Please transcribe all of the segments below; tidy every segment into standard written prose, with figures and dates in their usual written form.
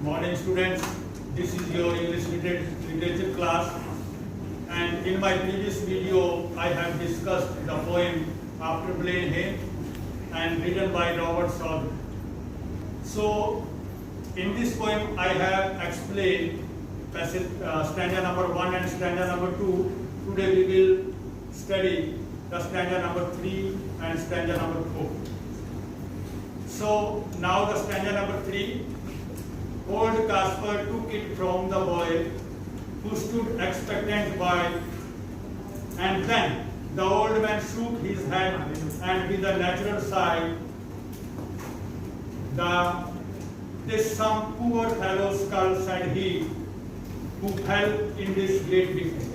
Morning students, this is your English literature class, and in my previous video I have discussed the poem After Blenheim and written by Robert Shaw. So in this poem I have explained passage, stanza number 1 and stanza number 2. Today we will study the stanza number 3 and stanza number 4. So now the stanza number 3. Old Caspar took it from the boy who stood expectant by, and then the old man shook his head and with a natural sigh, "This some poor fellow skull," said he, "who fell in this great victory."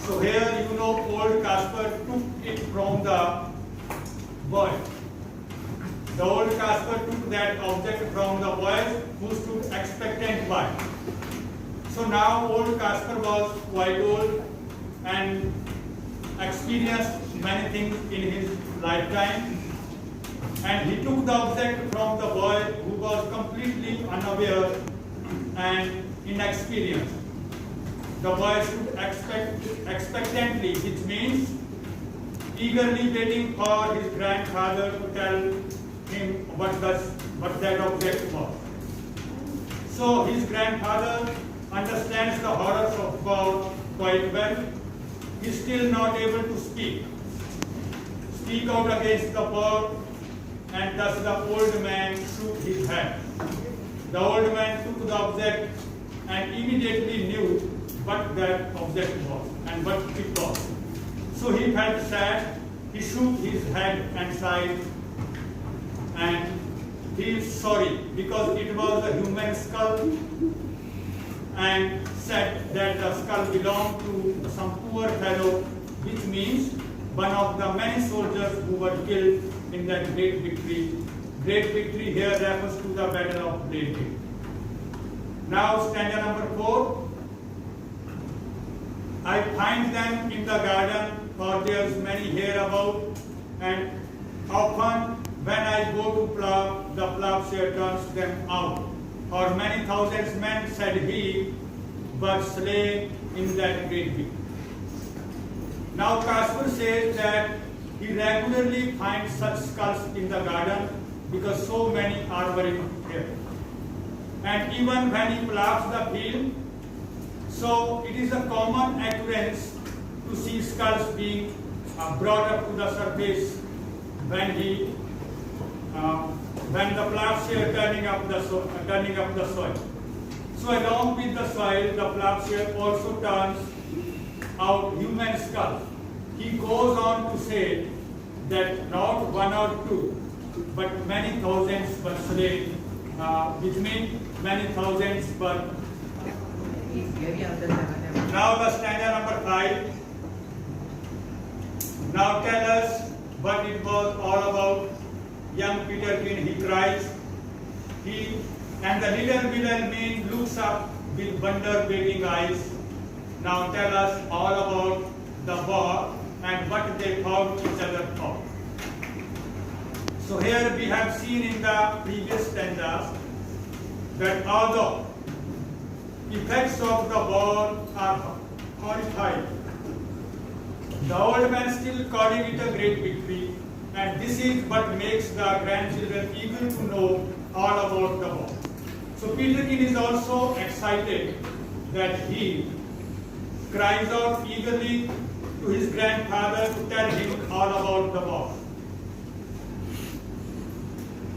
So here old Caspar took it from the boy. The old Caspar took that object from the boy who stood expectant by. So now old Caspar was quite old and experienced many things in his lifetime, and he took the object from the boy who was completely unaware and inexperienced. The boy stood expectantly, which means eagerly waiting for his grandfather to tell him what that object was. So his grandfather understands the horrors of God quite well. He is still not able to speak out against the bird, and thus the old man shook his head. The old man took the object and immediately knew what that object was and what it was. So he felt sad, he shook his head and sighed, and he is sorry because it was a human skull, and said that the skull belonged to some poor fellow, which means one of the many soldiers who were killed in that great victory. Great victory here refers to the Battle of Blenheim. Now stanza number 4. I find them in the garden, for there's many here about, and often when I go to plough, the plowshare turns them out. For many thousands men, said he, were slain in that great victory. Now Caspar says that he regularly finds such skulls in the garden because so many are buried here. And even when he ploughs the field, so it is a common occurrence to see skulls being brought up to the surface when the plowshare turning up the soil. So along with the soil, the plowshare also turns out human skulls. He goes on to say that not one or two, but many thousands were slain, which means many thousands were. Now the stanza number 5. Now tell us what it was all about. Young Peterkin, he cries. And the little Wilhelmine looks up with wonder-waiting eyes. Now tell us all about the war and what they found each other for. So here we have seen in the previous stanzas that although effects of the war are horrifying, the old man still calling it a great victory, and this is what makes the grandchildren eager to know all about the war. So Peterkin is also excited that he cries out eagerly to his grandfather to tell him all about the war.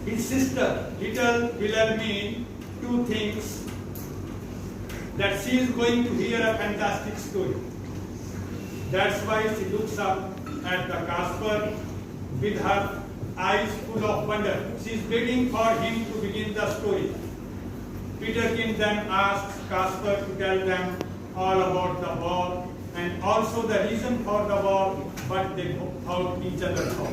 His sister, little Wilhelmine, too thinks that she is going to hear a fantastic story. That's why she looks up at the Caspar with her eyes full of wonder. She is waiting for him to begin the story. Peterkin then asks Caspar to tell them all about the war and also the reason for the war, what they found each other for.